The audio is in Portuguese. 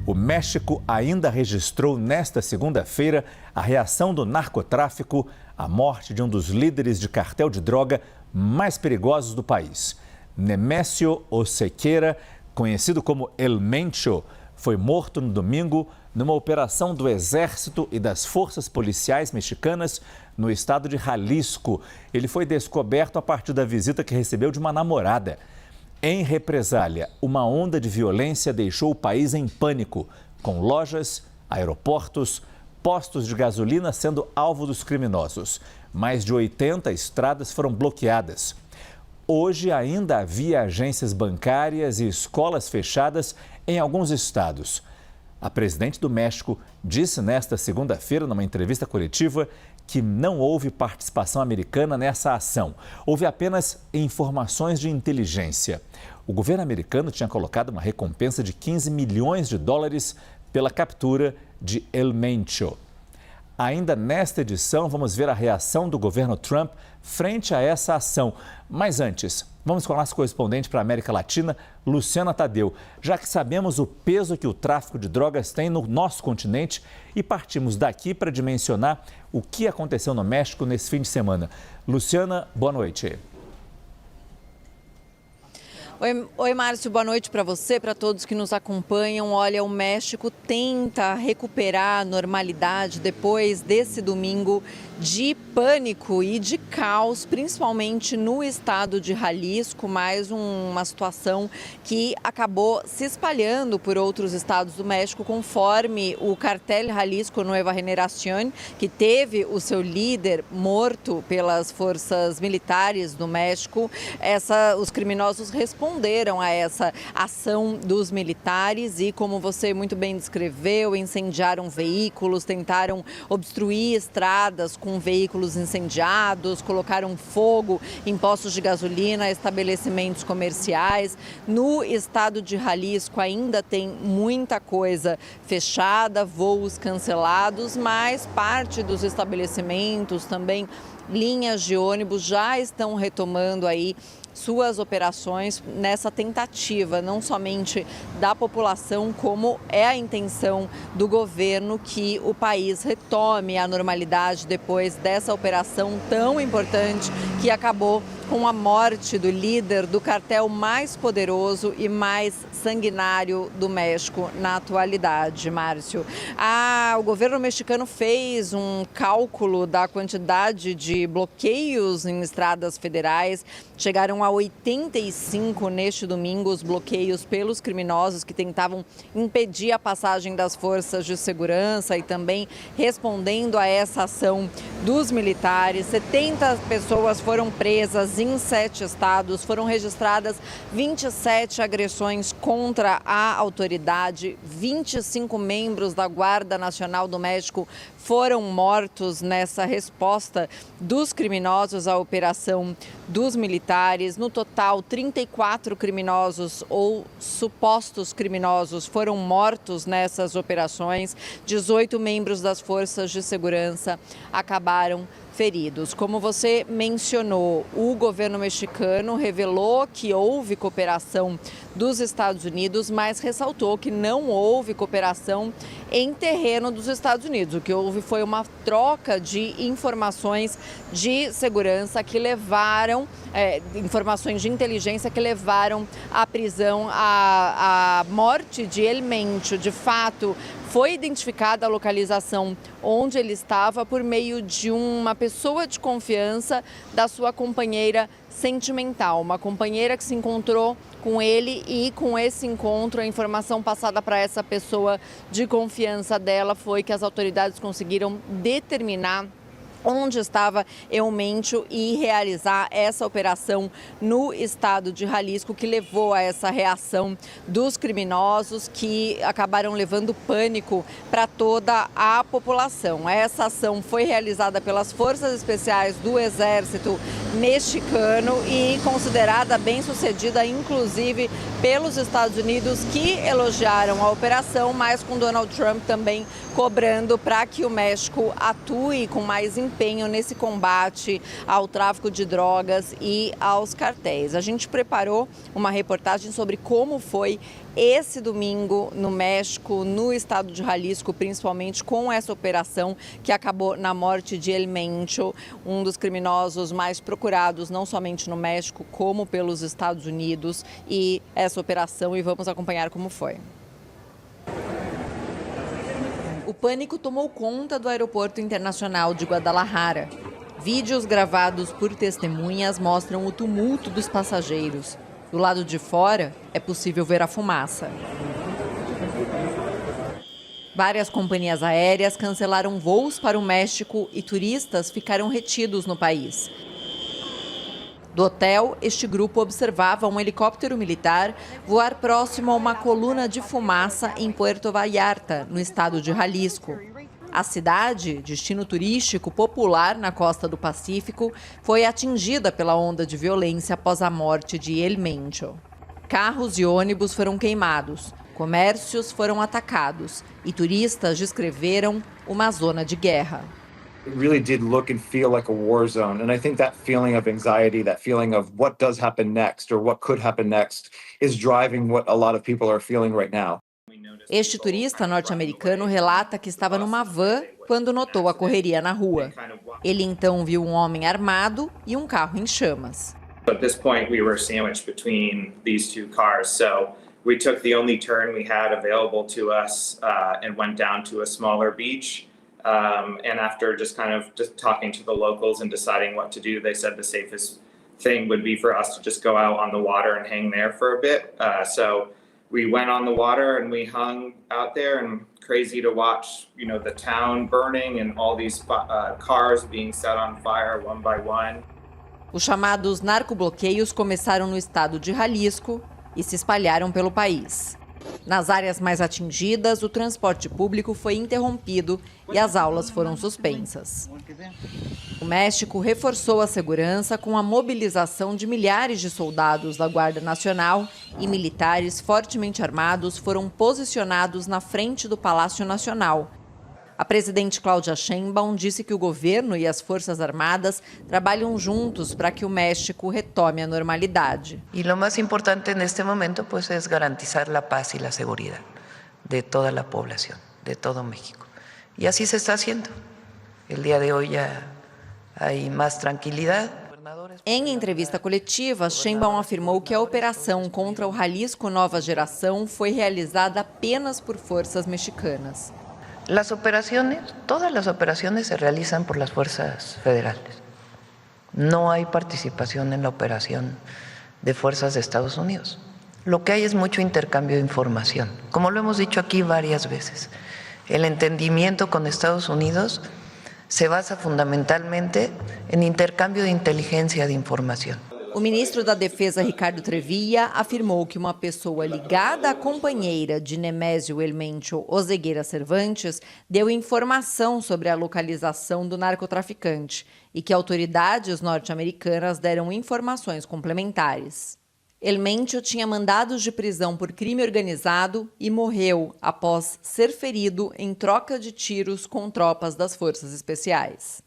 O México ainda registrou nesta segunda-feira a reação do narcotráfico à morte de um dos líderes de cartel de droga mais perigosos do país. Nemesio Osequeira, conhecido como El Mencho, foi morto no domingo numa operação do Exército e das Forças Policiais mexicanas no estado de Jalisco. Ele foi descoberto a partir da visita que recebeu de uma namorada. Em represália, uma onda de violência deixou o país em pânico, com lojas, aeroportos, postos de gasolina sendo alvo dos criminosos. Mais de 80 estradas foram bloqueadas. Hoje ainda havia agências bancárias e escolas fechadas em alguns estados. A presidente do México disse nesta segunda-feira, numa entrevista coletiva, que não houve participação americana nessa ação. Houve apenas informações de inteligência. O governo americano tinha colocado uma recompensa de 15 milhões de dólares pela captura de El Mencho. Ainda nesta edição, vamos ver a reação do governo Trump frente a essa ação. Mas antes, vamos com a nossa correspondente para a América Latina, Luciana Tadeu, já que sabemos o peso que o tráfico de drogas tem no nosso continente e partimos daqui para dimensionar o que aconteceu no México nesse fim de semana. Luciana, boa noite. Oi, Márcio, boa noite para você, para todos que nos acompanham. Olha, o México tenta recuperar a normalidade depois desse domingo de pânico e de caos, principalmente no estado de Jalisco, mais uma situação que acabou se espalhando por outros estados do México, conforme o cartel Jalisco Nueva Generación, que teve o seu líder morto pelas forças militares do México. Os criminosos responderam a essa ação dos militares e, como você muito bem descreveu, incendiaram veículos, tentaram obstruir estradas com veículos incendiados, colocaram fogo em postos de gasolina, estabelecimentos comerciais. No estado de Jalisco ainda tem muita coisa fechada, voos cancelados, mas parte dos estabelecimentos, também linhas de ônibus, já estão retomando aí suas operações nessa tentativa, não somente da população, como é a intenção do governo que o país retome a normalidade depois dessa operação tão importante que acabou com a morte do líder do cartel mais poderoso e mais sanguinário do México na atualidade, Márcio. O governo mexicano fez um cálculo da quantidade de bloqueios em estradas federais. Chegaram a 85 neste domingo os bloqueios pelos criminosos que tentavam impedir a passagem das forças de segurança e também respondendo a essa ação dos militares. 70 pessoas foram presas em 7 estados, foram registradas 27 agressões contra a autoridade, 25 membros da Guarda Nacional do México foram mortos nessa resposta dos criminosos à operação dos militares. No total, 34 criminosos ou supostos criminosos foram mortos nessas operações. 18 membros das forças de segurança acabaram feridos. Como você mencionou, o governo mexicano revelou que houve cooperação dos Estados Unidos, mas ressaltou que não houve cooperação em terreno dos Estados Unidos. O que houve foi uma troca de informações de segurança que levaram, informações de inteligência que levaram à prisão, à morte de El Mencho. De fato, foi identificada a localização onde ele estava por meio de uma pessoa de confiança da sua companheira sentimental, uma companheira que se encontrou com ele e com esse encontro, a informação passada para essa pessoa de confiança dela foi que as autoridades conseguiram determinar onde estava El Mencho e realizar essa operação no estado de Jalisco, que levou a essa reação dos criminosos que acabaram levando pânico para toda a população. Essa ação foi realizada pelas Forças Especiais do Exército mexicano e considerada bem-sucedida, inclusive pelos Estados Unidos, que elogiaram a operação, mas com Donald Trump também cobrando para que o México atue com mais intensidade empenho nesse combate ao tráfico de drogas e aos cartéis. A gente preparou uma reportagem sobre como foi esse domingo no México, no estado de Jalisco, principalmente com essa operação que acabou na morte de El Mencho, um dos criminosos mais procurados, não somente no México, como pelos Estados Unidos, e essa operação, e vamos acompanhar como foi. O pânico tomou conta do Aeroporto Internacional de Guadalajara. Vídeos gravados por testemunhas mostram o tumulto dos passageiros. Do lado de fora, é possível ver a fumaça. Várias companhias aéreas cancelaram voos para o México e turistas ficaram retidos no país. Do hotel, este grupo observava um helicóptero militar voar próximo a uma coluna de fumaça em Puerto Vallarta, no estado de Jalisco. A cidade, destino turístico popular na costa do Pacífico, foi atingida pela onda de violência após a morte de El Mencho. Carros e ônibus foram queimados, comércios foram atacados e turistas descreveram uma zona de guerra. It really did look and feel like a war zone. And I think that feeling of anxiety, that feeling of what does happen next or what could happen next is driving what a lot of people are feeling right now. Este turista norte-americano relata que estava numa van quando notou a correria na rua. Ele então viu um homem armado e um carro em chamas. At this point, we were sandwiched between these two cars. So we took the only turn we had available to us and went down to a smaller beach. And after just talking to the locals and deciding what to do, they said the safest thing would be for us to just go out on the water and hang there for a bit. So we went on the water and we hung out there, and crazy to watch, the town burning and all these cars being set on fire one by one. Os chamados narcobloqueios começaram no estado de Jalisco e se espalharam pelo país. Nas áreas mais atingidas, o transporte público foi interrompido e as aulas foram suspensas. O México reforçou a segurança com a mobilização de milhares de soldados da Guarda Nacional e militares fortemente armados foram posicionados na frente do Palácio Nacional. A presidente Claudia Sheinbaum disse que o governo e as Forças Armadas trabalham juntos para que o México retome a normalidade. E o mais importante neste momento pues, é garantizar a paz e a segurança de toda a população, de todo México. E assim se está haciendo. El día de hoy ya hay más tranquilidad. Em entrevista coletiva, Sheinbaum afirmou que a operação contra o Jalisco Nova Geração foi realizada apenas por forças mexicanas. Todas las operaciones se realizan por las fuerzas federales. No hay participación en la operación de fuerzas de Estados Unidos. Lo que hay es mucho intercambio de información. Como lo hemos dicho aquí varias veces, el entendimiento con Estados Unidos se basa fundamentalmente en intercambio de inteligencia de información. O ministro da Defesa, Ricardo Trevilla, afirmou que uma pessoa ligada à companheira de Nemésio El Mencho, Oseguera Cervantes, deu informação sobre a localização do narcotraficante e que autoridades norte-americanas deram informações complementares. El Mencho tinha mandados de prisão por crime organizado e morreu após ser ferido em troca de tiros com tropas das Forças Especiais.